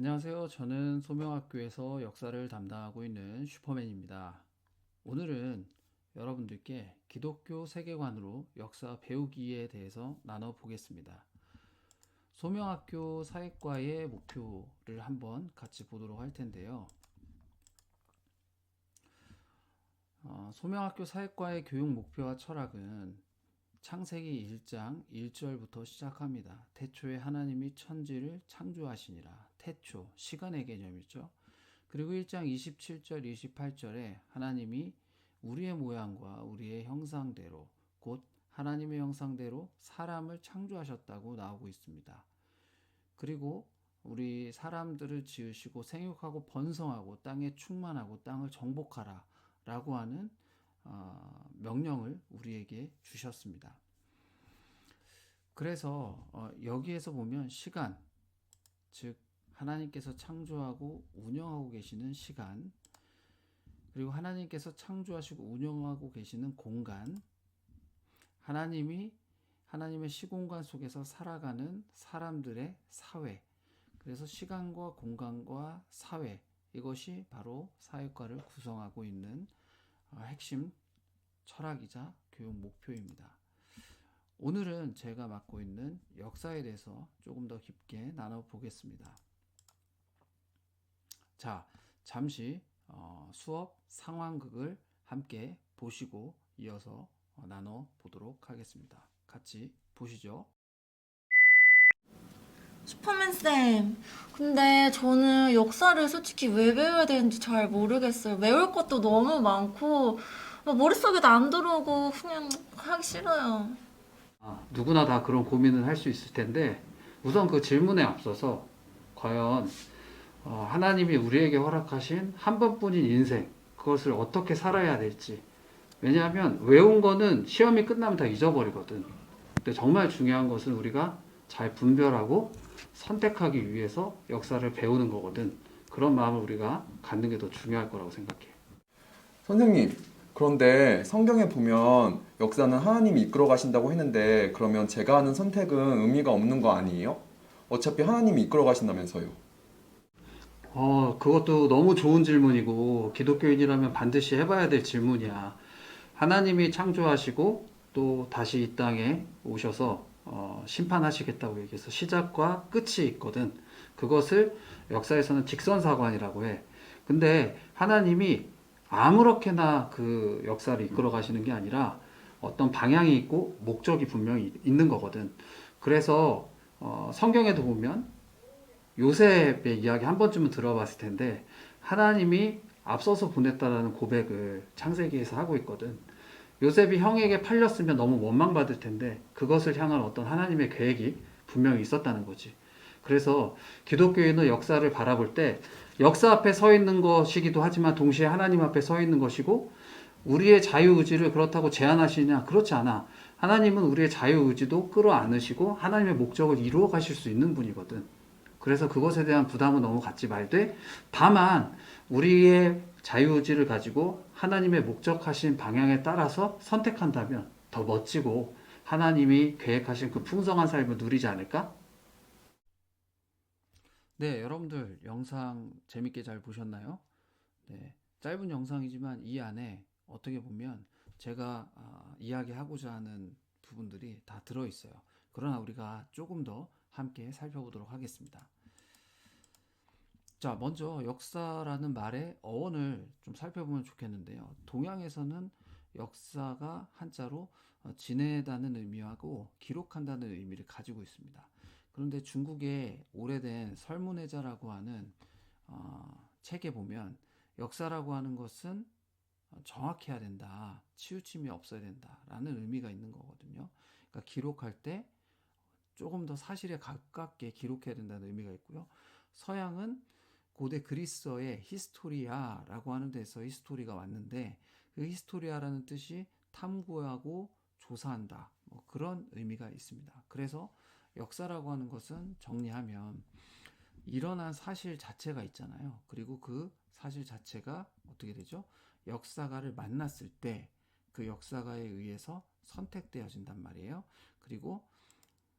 안녕하세요. 저는 소명학교에서 역사를 담당하고 있는 슈퍼맨입니다. 오늘은 여러분들께 기독교 세계관으로 역사 배우기에 대해서 나눠보겠습니다. 소명학교 사회과의 목표를 한번 같이 보도록 할 텐데요. 소명학교 사회과의 교육 목표와 철학은 창세기 1장 1절부터 시작합니다. 태초에 하나님이 천지를 창조하시니라. 태초, 시간의 개념이죠. 그리고 1장 27절, 28절에 하나님이 우리의 모양과 우리의 형상대로 곧 하나님의 형상대로 사람을 창조하셨다고 나오고 있습니다. 그리고 우리 사람들을 지으시고 생육하고 번성하고 땅에 충만하고 땅을 정복하라 라고 하는 명령을 우리에게 주셨습니다. 그래서 여기에서 보면 시간, 즉 하나님께서 창조하고 운영하고 계시는 시간, 그리고 하나님께서 창조하시고 운영하고 계시는 공간, 하나님의 시공간 속에서 살아가는 사람들의 사회, 그래서 시간과 공간과 사회, 이것이 바로 사회과를 구성하고 있는 핵심 철학이자 교육 목표입니다. 오늘은 제가 맡고 있는 역사에 대해서 조금 더 깊게 나눠보겠습니다. 자, 잠시 수업 상황극을 함께 보시고 이어서 나눠보도록 하겠습니다. 같이 보시죠. 슈퍼맨 근데 저는 역사를 솔직히 왜 배워야 되는지 잘 모르겠어요. 외울 것도 너무 많고, 머릿속에도 안 들어오고, 그냥 하기 싫어요. 누구나 다 그런 고민을 할 수 있을 텐데 우선 그 질문에 앞서서 과연 하나님이 우리에게 허락하신 한 번뿐인 인생, 그것을 어떻게 살아야 될지. 왜냐하면 외운 거는 시험이 끝나면 다 잊어버리거든. 근데 정말 중요한 것은 우리가 잘 분별하고 선택하기 위해서 역사를 배우는 거거든. 그런 마음을 우리가 갖는 게 더 중요할 거라고 생각해. 선생님, 그런데 성경에 보면 역사는 하나님이 이끌어 가신다고 했는데 그러면 제가 하는 선택은 의미가 없는 거 아니에요? 어차피 하나님이 이끌어 가신다면서요. 그것도 너무 좋은 질문이고 기독교인이라면 반드시 해봐야 될 질문이야. 하나님이 창조하시고 또 다시 이 땅에 오셔서 심판하시겠다고 얘기해서 시작과 끝이 있거든. 그것을 역사에서는 직선사관이라고 해. 근데 하나님이 아무렇게나 그 역사를 이끌어 가시는 게 아니라 어떤 방향이 있고 목적이 분명히 있는 거거든. 그래서 성경에도 보면 요셉의 이야기 한 번쯤은 들어봤을 텐데 하나님이 앞서서 보냈다라는 고백을 창세기에서 하고 있거든. 요셉이 형에게 팔렸으면 너무 원망받을 텐데 그것을 향한 어떤 하나님의 계획이 분명히 있었다는 거지. 그래서 기독교인은 역사를 바라볼 때 역사 앞에 서 있는 것이기도 하지만 동시에 하나님 앞에 서 있는 것이고, 우리의 자유의지를 그렇다고 제한하시냐? 그렇지 않아. 하나님은 우리의 자유의지도 끌어안으시고 하나님의 목적을 이루어 가실 수 있는 분이거든. 그래서 그것에 대한 부담은 너무 갖지 말되, 다만 우리의 자유의지를 가지고 하나님의 목적하신 방향에 따라서 선택한다면 더 멋지고 하나님이 계획하신 그 풍성한 삶을 누리지 않을까? 네, 여러분들 영상 재밌게 잘 보셨나요? 네, 짧은 영상이지만 이 안에 어떻게 보면 제가 이야기하고자 하는 부분들이 다 들어있어요. 그러나 우리가 조금 더 함께 살펴보도록 하겠습니다. 자, 먼저 역사라는 말의 어원을 좀 살펴보면 좋겠는데요. 동양에서는 역사가 한자로 지내다는 의미하고 기록한다는 의미를 가지고 있습니다. 그런데 중국의 오래된 설문해자라고 하는 책에 보면 역사라고 하는 것은 정확해야 된다, 치우침이 없어야 된다라는 의미가 있는 거거든요. 그러니까 기록할 때 조금 더 사실에 가깝게 기록해야 된다는 의미가 있고요. 서양은 고대 그리스어의 히스토리아라고 하는 데서 히스토리가 왔는데, 그 히스토리아라는 뜻이 탐구하고 조사한다, 뭐 그런 의미가 있습니다. 그래서 역사라고 하는 것은 정리하면 일어난 사실 자체가 있잖아요. 그리고 그 사실 자체가 어떻게 되죠? 역사가를 만났을 때 그 역사가에 의해서 선택되어진단 말이에요. 그리고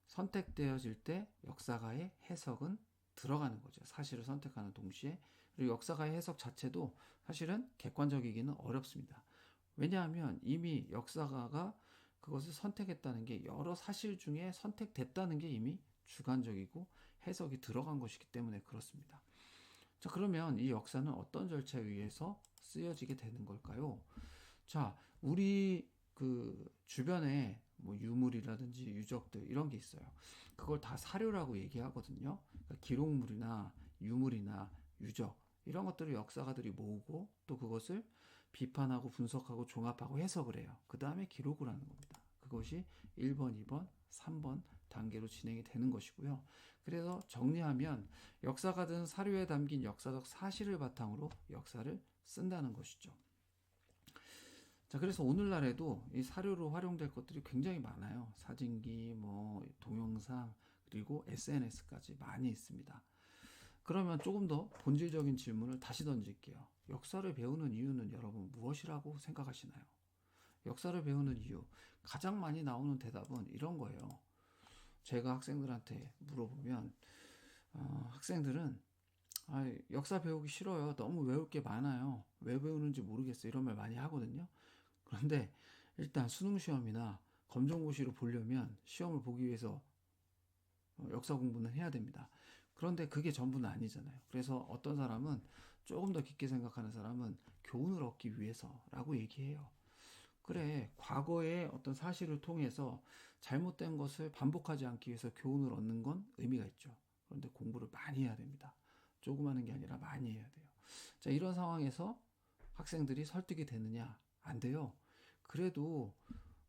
선택되어질 때 역사가의 해석은 들어가는 거죠. 사실을 선택하는 동시에. 그리고 역사가의 해석 자체도 사실은 객관적이기는 어렵습니다. 왜냐하면 이미 역사가가 그것을 선택했다는 게 여러 사실 중에 선택됐다는 게 이미 주관적이고 해석이 들어간 것이기 때문에 그렇습니다. 자, 그러면 이 역사는 어떤 절차에 의해서 쓰여지게 되는 걸까요? 자, 우리 그 주변에 뭐 유물이라든지 유적들 이런 게 있어요. 그걸 다 사료라고 얘기하거든요. 그러니까 기록물이나 유물이나 유적 이런 것들을 역사가들이 모으고 또 그것을 비판하고 분석하고 종합하고 해석을 해요. 그 다음에 기록을 하는 겁니다. 그것이 1번, 2번, 3번 단계로 진행이 되는 것이고요. 그래서 정리하면 역사가들은 사료에 담긴 역사적 사실을 바탕으로 역사를 쓴다는 것이죠. 자, 그래서 오늘날에도 이 사료로 활용될 것들이 굉장히 많아요. 사진기, 뭐 동영상, 그리고 SNS까지 많이 있습니다. 그러면 조금 더 본질적인 질문을 다시 던질게요. 역사를 배우는 이유는 여러분 무엇이라고 생각하시나요? 역사를 배우는 이유. 가장 많이 나오는 대답은 이런 거예요. 제가 학생들한테 물어보면, 학생들은, 역사 배우기 싫어요. 너무 외울 게 많아요. 왜 배우는지 모르겠어요. 이런 말 많이 하거든요. 그런데 일단 수능 시험이나 검정고시를 보려면 시험을 보기 위해서 역사 공부는 해야 됩니다. 그런데 그게 전부는 아니잖아요. 그래서 어떤 사람은 조금 더 깊게 생각하는 사람은 교훈을 얻기 위해서라고 얘기해요. 그래, 과거의 어떤 사실을 통해서 잘못된 것을 반복하지 않기 위해서 교훈을 얻는 건 의미가 있죠. 그런데 공부를 많이 해야 됩니다. 조금 하는 게 아니라 많이 해야 돼요. 자, 이런 상황에서 학생들이 설득이 되느냐? 안 돼요. 그래도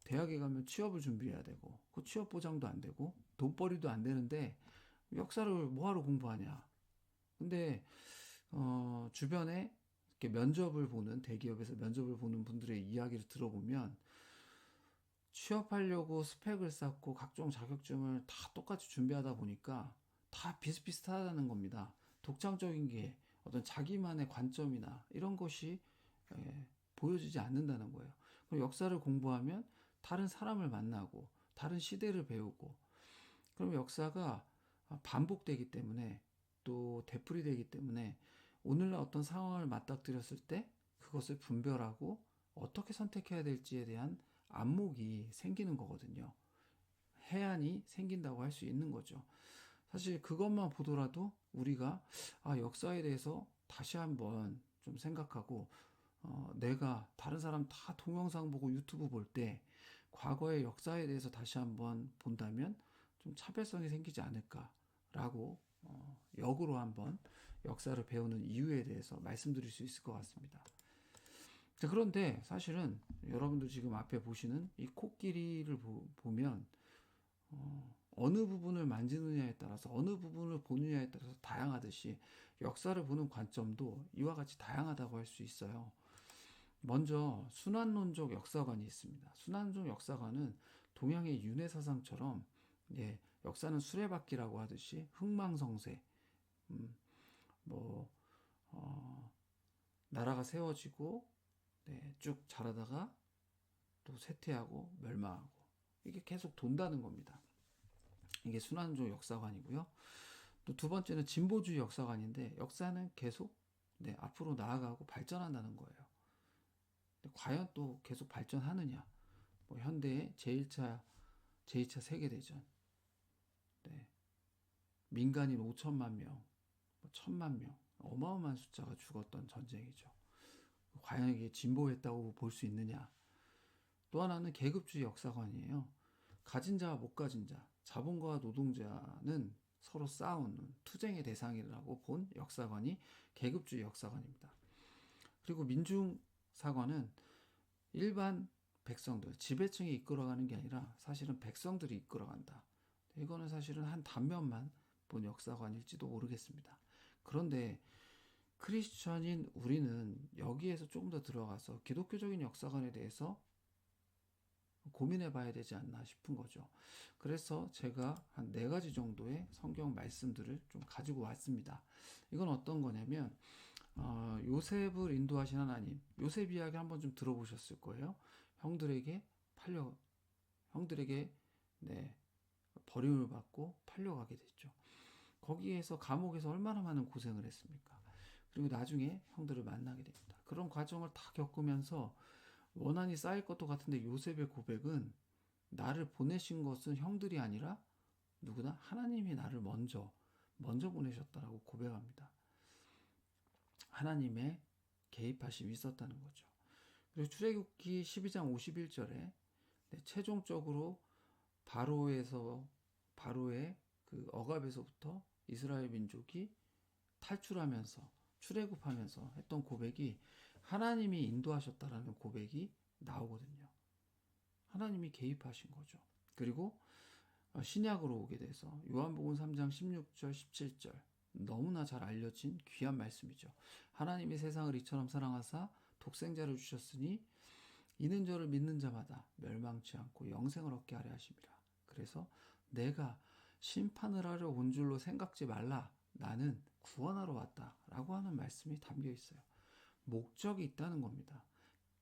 대학에 가면 취업을 준비해야 되고, 그 취업 보장도 안 되고, 돈벌이도 안 되는데, 역사를 뭐하러 공부하냐? 근데, 주변에 이렇게 면접을 보는, 대기업에서 면접을 보는 분들의 이야기를 들어보면, 취업하려고 스펙을 쌓고 각종 자격증을 다 똑같이 준비하다 보니까 다 비슷비슷하다는 겁니다. 독창적인 게 어떤 자기만의 관점이나 이런 것이 보여지지 않는다는 거예요. 그럼 역사를 공부하면 다른 사람을 만나고 다른 시대를 배우고 그럼 역사가 반복되기 때문에 또 되풀이되기 때문에 오늘날 어떤 상황을 맞닥뜨렸을 때 그것을 분별하고 어떻게 선택해야 될지에 대한 안목이 생기는 거거든요. 해안이 생긴다고 할 수 있는 거죠. 사실 그것만 보더라도 우리가 역사에 대해서 다시 한번 좀 생각하고 내가 다른 사람 다 동영상 보고 유튜브 볼 때 과거의 역사에 대해서 다시 한번 본다면 좀 차별성이 생기지 않을까라고 역으로 한번 역사를 배우는 이유에 대해서 말씀드릴 수 있을 것 같습니다. 자, 그런데 사실은 여러분들 지금 앞에 보시는 이 코끼리를 보면 어느 부분을 만지느냐에 따라서 어느 부분을 보느냐에 따라서 다양하듯이 역사를 보는 관점도 이와 같이 다양하다고 할 수 있어요. 먼저 순환론적 역사관이 있습니다. 순환론적 역사관은 동양의 윤회 사상처럼 역사는 수레바퀴라고 하듯이 흥망성쇠, 나라가 세워지고 쭉 자라다가 또 쇠퇴하고 멸망하고 이게 계속 돈다는 겁니다. 이게 순환론적 역사관이고요. 또 두 번째는 진보주의 역사관인데 역사는 계속 앞으로 나아가고 발전한다는 거예요. 과연 또 계속 발전하느냐? 뭐 현대의 제1차 세계대전, 민간인 5천만 명, 1,000만 명, 어마어마한 숫자가 죽었던 전쟁이죠. 과연 이게 진보했다고 볼 수 있느냐? 또 하나는 계급주의 역사관이에요. 가진 자와 못 가진 자, 자본가와 노동자는 서로 싸우는 투쟁의 대상이라고 본 역사관이 계급주의 역사관입니다. 그리고 민중사관은 일반 백성들, 지배층이 이끌어가는 게 아니라 사실은 백성들이 이끌어간다. 이거는 사실은 한 단면만 본 역사관일지도 모르겠습니다. 그런데 크리스천인 우리는 여기에서 조금 더 들어가서 기독교적인 역사관에 대해서 고민해 봐야 되지 않나 싶은 거죠. 그래서 제가 한 4가지 정도의 성경 말씀들을 좀 가지고 왔습니다. 이건 어떤 거냐면 요셉을 인도하신 하나님, 요셉 이야기 한번 좀 들어보셨을 거예요. 형들에게 버림을 받고 팔려가게 됐죠. 거기에서 감옥에서 얼마나 많은 고생을 했습니까? 그리고 나중에 형들을 만나게 됩니다. 그런 과정을 다 겪으면서 원한이 쌓일 것도 같은데 요셉의 고백은 나를 보내신 것은 형들이 아니라 누구나 하나님이 나를 먼저 보내셨다라고 고백합니다. 하나님의 개입하심이 있었다는 거죠. 그리고 출애굽기 12장 51절에 최종적으로 바로의 그 억압에서부터 이스라엘 민족이 탈출하면서 출애굽하면서 했던 고백이 하나님이 인도하셨다라는 고백이 나오거든요. 하나님이 개입하신 거죠. 그리고 신약으로 오게 돼서 요한복음 3장 16절 17절 너무나 잘 알려진 귀한 말씀이죠. 하나님이 세상을 이처럼 사랑하사 독생자를 주셨으니 이는 저를 믿는 자마다 멸망치 않고 영생을 얻게 하려 하심이라. 그래서 내가 심판을 하려 온 줄로 생각지 말라. 나는 구원하러 왔다라고 하는 말씀이 담겨 있어요. 목적이 있다는 겁니다.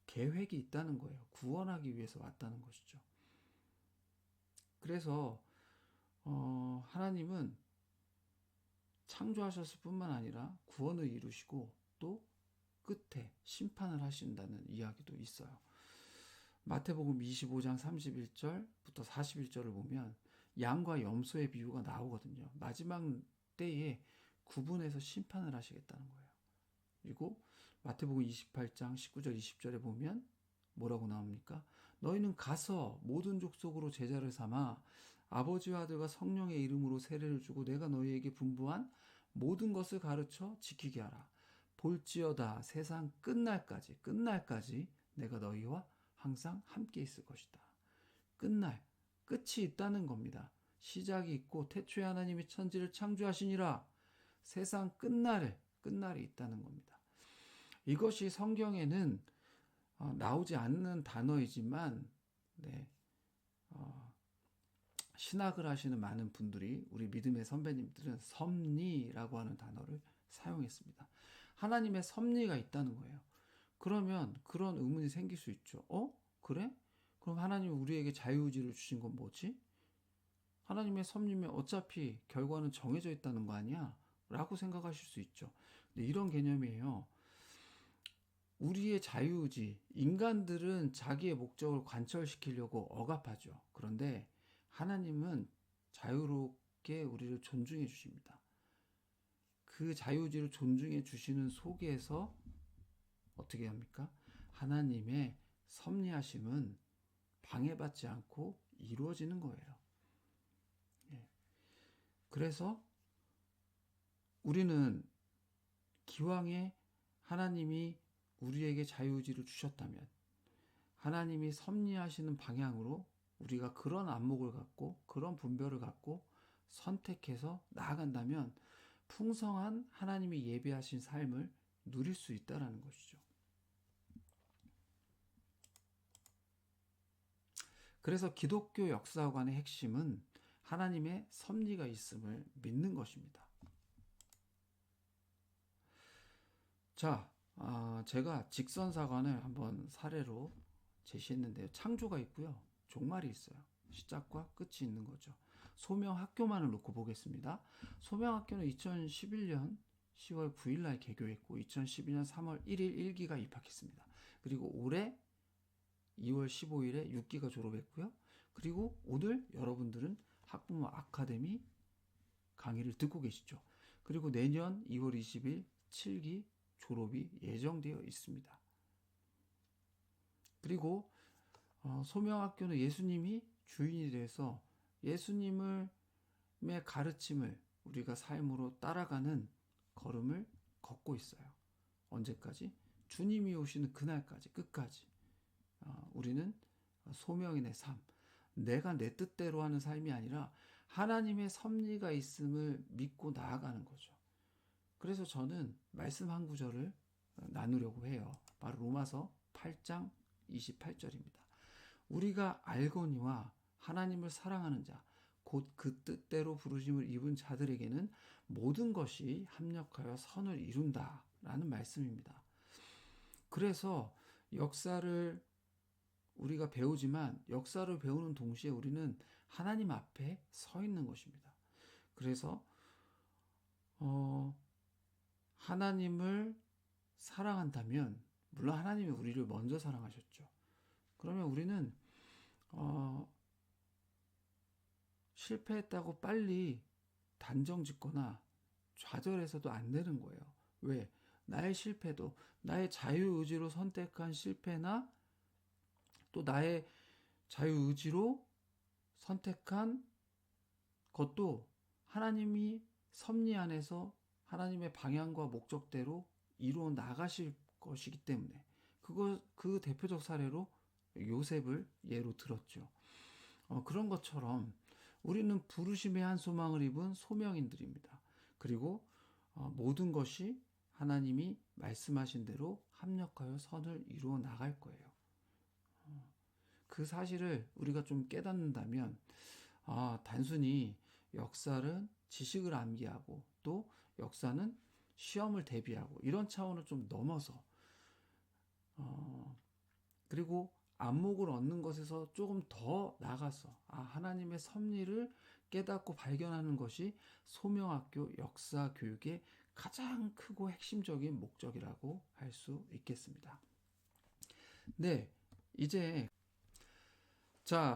계획이 있다는 거예요. 구원하기 위해서 왔다는 것이죠. 그래서 하나님은 창조하셨을 뿐만 아니라 구원을 이루시고 또 끝에 심판을 하신다는 이야기도 있어요. 마태복음 25장 31절부터 41절을 보면 양과 염소의 비유가 나오거든요. 마지막 때에 구분해서 심판을 하시겠다는 거예요. 그리고 마태복음 28장 19절 20절에 보면 뭐라고 나옵니까? 너희는 가서 모든 족속으로 제자를 삼아 아버지와 아들과 성령의 이름으로 세례를 주고 내가 너희에게 분부한 모든 것을 가르쳐 지키게 하라. 볼지어다 세상 끝날까지 내가 너희와 항상 함께 있을 것이다. 끝이 있다는 겁니다. 시작이 있고 태초에 하나님이 천지를 창조하시니라. 세상 끝날이 있다는 겁니다. 이것이 성경에는 나오지 않는 단어이지만 신학을 하시는 많은 분들이 우리 믿음의 선배님들은 섭리라고 하는 단어를 사용했습니다. 하나님의 섭리가 있다는 거예요. 그러면 그런 의문이 생길 수 있죠. 그래? 그럼 하나님이 우리에게 자유의지를 주신 건 뭐지? 하나님의 섭리면 어차피 결과는 정해져 있다는 거 아니야? 라고 생각하실 수 있죠. 근데 이런 개념이에요. 우리의 자유의지, 인간들은 자기의 목적을 관철시키려고 억압하죠. 그런데 하나님은 자유롭게 우리를 존중해 주십니다. 그 자유의지를 존중해 주시는 속에서 어떻게 합니까? 하나님의 섭리하심은 방해받지 않고 이루어지는 거예요. 그래서 우리는 기왕에 하나님이 우리에게 자유의지를 주셨다면 하나님이 섭리하시는 방향으로 우리가 그런 안목을 갖고 그런 분별을 갖고 선택해서 나아간다면 풍성한 하나님이 예비하신 삶을 누릴 수 있다는 것이죠. 그래서 기독교 역사관의 핵심은 하나님의 섭리가 있음을 믿는 것입니다. 자, 제가 직선사관을 한번 사례로 제시했는데요. 창조가 있고요. 종말이 있어요. 시작과 끝이 있는 거죠. 소명학교만을 놓고 보겠습니다. 소명학교는 2011년 10월 9일 날 개교했고 2012년 3월 1일 1기가 입학했습니다. 그리고 올해 2월 15일에 6기가 졸업했고요. 그리고 오늘 여러분들은 학부모 아카데미 강의를 듣고 계시죠. 그리고 내년 2월 20일 7기 졸업이 예정되어 있습니다. 그리고 소명학교는 예수님이 주인이 돼서 예수님의 가르침을 우리가 삶으로 따라가는 걸음을 걷고 있어요. 언제까지? 주님이 오시는 그날까지, 끝까지. 우리는 소명인의 삶, 내가 내 뜻대로 하는 삶이 아니라 하나님의 섭리가 있음을 믿고 나아가는 거죠. 그래서 저는 말씀 한 구절을 나누려고 해요. 바로 로마서 8장 28절입니다. 우리가 알거니와 하나님을 사랑하는 자, 곧 그 뜻대로 부르심을 입은 자들에게는 모든 것이 합력하여 선을 이룬다 라는 말씀입니다. 그래서 역사를 우리가 배우지만 역사를 배우는 동시에 우리는 하나님 앞에 서 있는 것입니다. 그래서 하나님을 사랑한다면, 물론 하나님이 우리를 먼저 사랑하셨죠. 그러면 우리는 실패했다고 빨리 단정 짓거나 좌절해서도 안 되는 거예요. 왜? 나의 실패도, 나의 자유의지로 선택한 실패나 또 나의 자유의지로 선택한 것도 하나님이 섭리 안에서 하나님의 방향과 목적대로 이루어 나가실 것이기 때문에 그 대표적 사례로 요셉을 예로 들었죠. 그런 것처럼 우리는 부르심의 한 소망을 입은 소명인들입니다. 그리고 모든 것이 하나님이 말씀하신 대로 합력하여 선을 이루어 나갈 거예요. 그 사실을 우리가 좀 깨닫는다면 단순히 역사는 지식을 암기하고 또 역사는 시험을 대비하고 이런 차원을 좀 넘어서 그리고 안목을 얻는 것에서 조금 더 나가서 하나님의 섭리를 깨닫고 발견하는 것이 소명학교 역사 교육의 가장 크고 핵심적인 목적이라고 할 수 있겠습니다. 네, 이제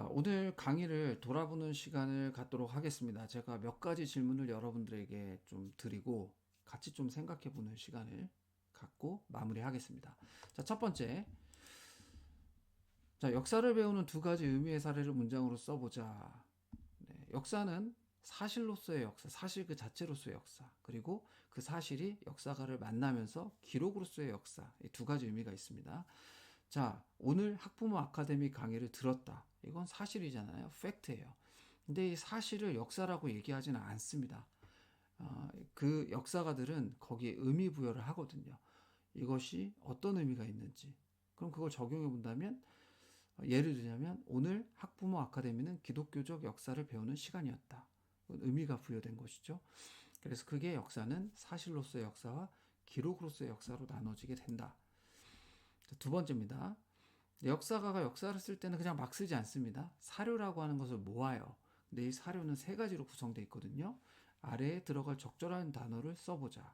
오늘 강의를 돌아보는 시간을 갖도록 하겠습니다. 제가 몇 가지 질문을 여러분들에게 좀 드리고 같이 좀 생각해 보는 시간을 갖고 마무리하겠습니다. 첫 번째. 역사를 배우는 두 가지 의미의 사례를 문장으로 써보자. 네, 역사는 사실로서의 역사, 사실 그 자체로서의 역사, 그리고 그 사실이 역사가를 만나면서 기록으로서의 역사, 이 두 가지 의미가 있습니다. 오늘 학부모 아카데미 강의를 들었다. 이건 사실이잖아요. 팩트예요. 근데 이 사실을 역사라고 얘기하지는 않습니다. 그 역사가들은 거기에 의미 부여를 하거든요. 이것이 어떤 의미가 있는지. 그럼 그걸 적용해 본다면 예를 들자면 오늘 학부모 아카데미는 기독교적 역사를 배우는 시간이었다. 의미가 부여된 것이죠. 그래서 그게 역사는 사실로서의 역사와 기록으로서의 역사로 나눠지게 된다. 두 번째입니다. 역사가가 역사를 쓸 때는 그냥 막 쓰지 않습니다. 사료라고 하는 것을 모아요. 근데 이 사료는 세 가지로 구성되어 있거든요. 아래에 들어갈 적절한 단어를 써보자.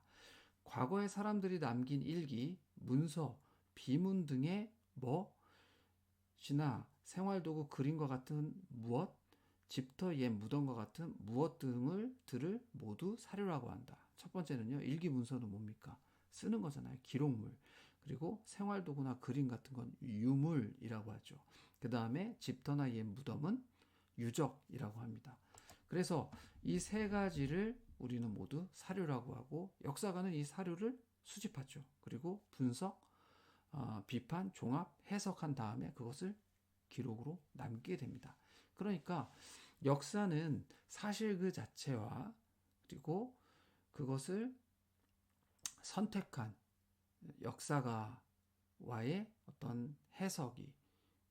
과거의 사람들이 남긴 일기, 문서, 비문 등의 시나 생활도구, 그림과 같은 무엇, 집터, 옛 무덤과 같은 무엇 등을 모두 사료라고 한다. 첫 번째는요. 일기 문서는 뭡니까? 쓰는 거잖아요. 기록물. 그리고 생활도구나 그림 같은 건 유물이라고 하죠. 그 다음에 집터나 옛 무덤은 유적이라고 합니다. 그래서 이 세 가지를 우리는 모두 사료라고 하고 역사가는 이 사료를 수집하죠. 그리고 분석, 비판, 종합, 해석한 다음에 그것을 기록으로 남기게 됩니다. 그러니까 역사는 사실 그 자체와 그리고 그것을 선택한 역사가와의 어떤 해석이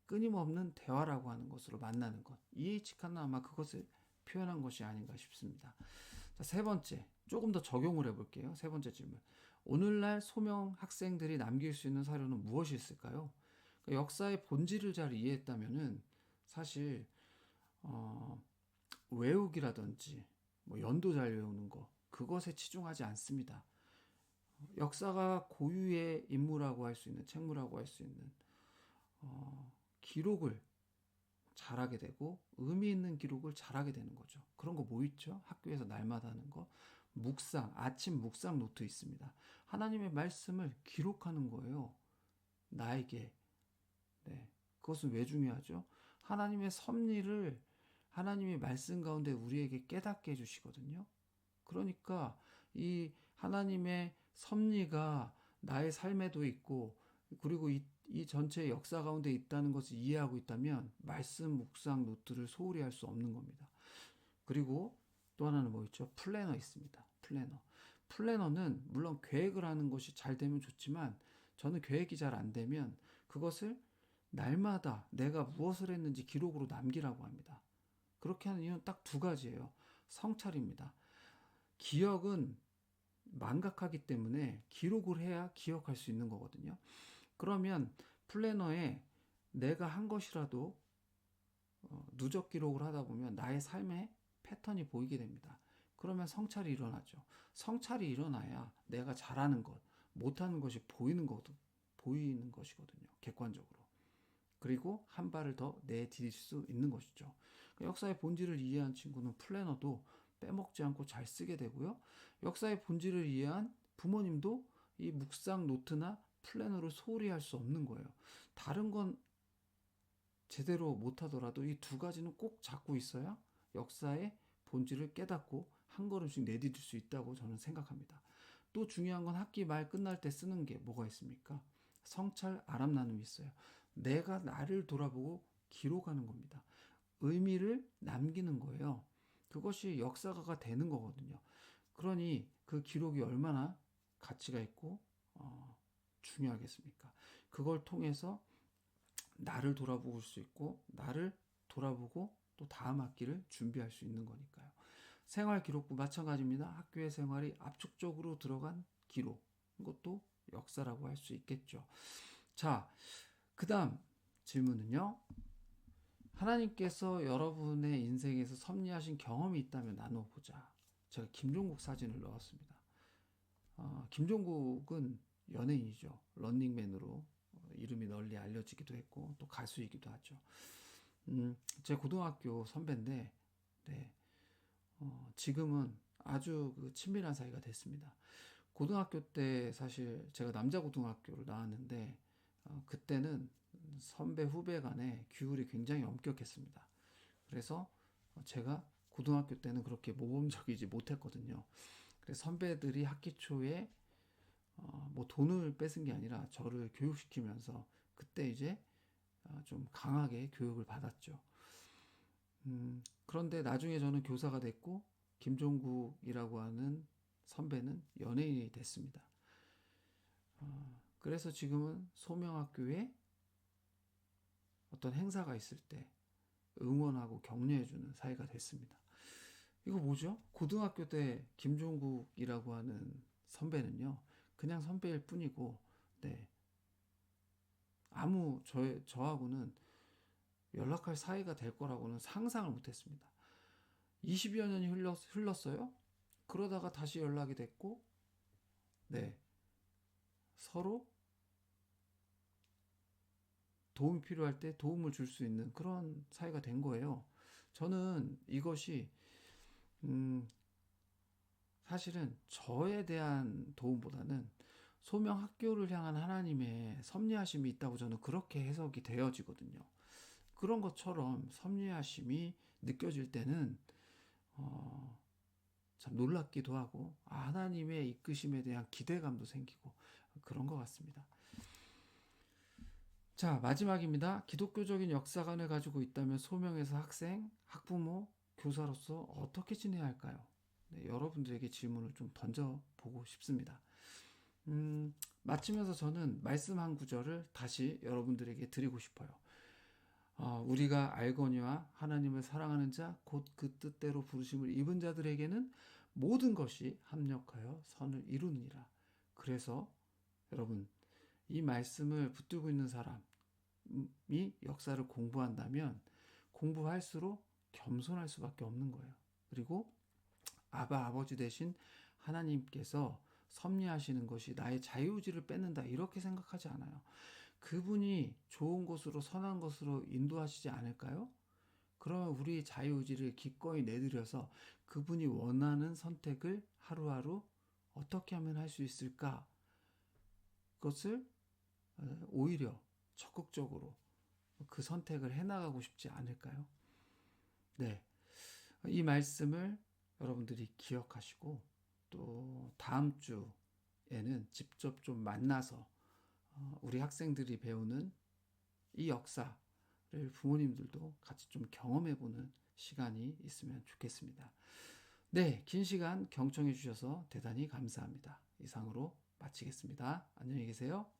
끊임없는 대화라고 하는 것으로 만나는 것. 이에이치칸은 아마 그것을 표현한 것이 아닌가 싶습니다. 세 번째, 조금 더 적용을 해볼게요. 세 번째 질문. 오늘날 소명 학생들이 남길 수 있는 사료는 무엇이 있을까요? 그러니까 역사의 본질을 잘 이해했다면은 사실 외우기라든지 연도 잘 외우는 거 그것에 치중하지 않습니다. 역사가 고유의 인물이라고 할 수 있는 책무라고 할 수 있는 기록을 잘하게 되고 의미 있는 기록을 잘하게 되는 거죠. 그런 거 뭐 있죠? 학교에서 날마다 하는 거 묵상, 아침 묵상 노트 있습니다. 하나님의 말씀을 기록하는 거예요. 나에게. 네. 그것은 왜 중요하죠? 하나님의 섭리를 하나님의 말씀 가운데 우리에게 깨닫게 해주시거든요. 그러니까 이 하나님의 섭리가 나의 삶에도 있고 그리고 이 전체 역사 가운데 있다는 것을 이해하고 있다면 말씀 묵상 노트를 소홀히 할 수 없는 겁니다. 그리고 또 하나는 뭐 있죠? 플래너 있습니다. 플래너는 물론 계획을 하는 것이 잘 되면 좋지만 저는 계획이 잘 안 되면 그것을 날마다 내가 무엇을 했는지 기록으로 남기라고 합니다. 그렇게 하는 이유는 딱 두 가지예요. 성찰입니다. 기억은 망각하기 때문에 기록을 해야 기억할 수 있는 거거든요. 그러면 플래너에 내가 한 것이라도 누적 기록을 하다 보면 나의 삶의 패턴이 보이게 됩니다. 그러면 성찰이 일어나죠. 성찰이 일어나야 내가 잘하는 것, 못하는 것이 보이는 것이거든요. 객관적으로. 그리고 한 발을 더 내디딜 수 있는 것이죠. 역사의 본질을 이해한 친구는 플래너도 빼먹지 않고 잘 쓰게 되고요. 역사의 본질을 이해한 부모님도 이 묵상 노트나 플래너를 소홀히 할 수 없는 거예요. 다른 건 제대로 못하더라도 이 두 가지는 꼭 잡고 있어야 역사의 본질을 깨닫고 한 걸음씩 내디딜 수 있다고 저는 생각합니다. 또 중요한 건 학기 말 끝날 때 쓰는 게 뭐가 있습니까? 성찰 아람 나눔이 있어요. 내가 나를 돌아보고 기록하는 겁니다. 의미를 남기는 거예요. 그것이 역사가가 되는 거거든요. 그러니 그 기록이 얼마나 가치가 있고 중요하겠습니까? 그걸 통해서 나를 돌아볼 수 있고 나를 돌아보고 또 다음 학기를 준비할 수 있는 거니까요. 생활기록부 마찬가지입니다. 학교의 생활이 압축적으로 들어간 기록. 이것도 역사라고 할 수 있겠죠. 자, 그 다음 질문은요. 하나님께서 여러분의 인생에서 섭리하신 경험이 있다면 나눠보자. 제가 김종국 사진을 넣었습니다. 김종국은 연예인이죠. 런닝맨으로 이름이 널리 알려지기도 했고 또 가수이기도 하죠. 제 고등학교 선배인데 네, 지금은 아주 그 친밀한 사이가 됐습니다. 고등학교 때 사실 제가 남자 고등학교를 나왔는데 그때는 선배 후배 간에 규율이 굉장히 엄격했습니다. 그래서 제가 고등학교 때는 그렇게 모범적이지 못했거든요. 그래서 선배들이 학기 초에 뭐 돈을 뺏은 게 아니라 저를 교육시키면서 그때 이제 좀 강하게 교육을 받았죠. 그런데 나중에 저는 교사가 됐고 김종국이라고 하는 선배는 연예인이 됐습니다. 그래서 지금은 소명학교에 어떤 행사가 있을 때 응원하고 격려해주는 사이가 됐습니다. 이거 뭐죠? 고등학교 때 김종국이라고 하는 선배는요, 그냥 선배일 뿐이고, 네. 저하고는 연락할 사이가 될 거라고는 상상을 못 했습니다. 20여 년이 흘렀어요? 그러다가 다시 연락이 됐고, 네. 서로 도움이 필요할 때 도움을 줄 수 있는 그런 사이가 된 거예요. 저는 이것이, 사실은 저에 대한 도움보다는 소명 학교를 향한 하나님의 섭리하심이 있다고 저는 그렇게 해석이 되어지거든요. 그런 것처럼 섭리하심이 느껴질 때는 참 놀랍기도 하고 하나님의 이끄심에 대한 기대감도 생기고 그런 것 같습니다. 자, 마지막입니다. 기독교적인 역사관을 가지고 있다면 소명에서 학생, 학부모, 교사로서 어떻게 지내야 할까요? 네, 여러분들에게 질문을 좀 던져보고 싶습니다. 마치면서 저는 말씀 한 구절을 다시 여러분들에게 드리고 싶어요. 우리가 알거니와 하나님을 사랑하는 자, 곧 그 뜻대로 부르심을 입은 자들에게는 모든 것이 합력하여 선을 이루느니라. 그래서 여러분, 이 말씀을 붙들고 있는 사람이 역사를 공부한다면 공부할수록 겸손할 수밖에 없는 거예요. 그리고 아버지 되신 하나님께서 섭리하시는 것이 나의 자유의지를 뺏는다 이렇게 생각하지 않아요. 그분이 좋은 것으로 선한 것으로 인도하시지 않을까요? 그러면 우리 자유의지를 기꺼이 내드려서 그분이 원하는 선택을 하루하루 어떻게 하면 할 수 있을까? 그것을 오히려 적극적으로 그 선택을 해나가고 싶지 않을까요? 네. 이 말씀을 여러분들이 기억하시고 또 다음 주에는 직접 좀 만나서 우리 학생들이 배우는 이 역사를 부모님들도 같이 좀 경험해보는 시간이 있으면 좋겠습니다. 네, 긴 시간 경청해 주셔서 대단히 감사합니다. 이상으로 마치겠습니다. 안녕히 계세요.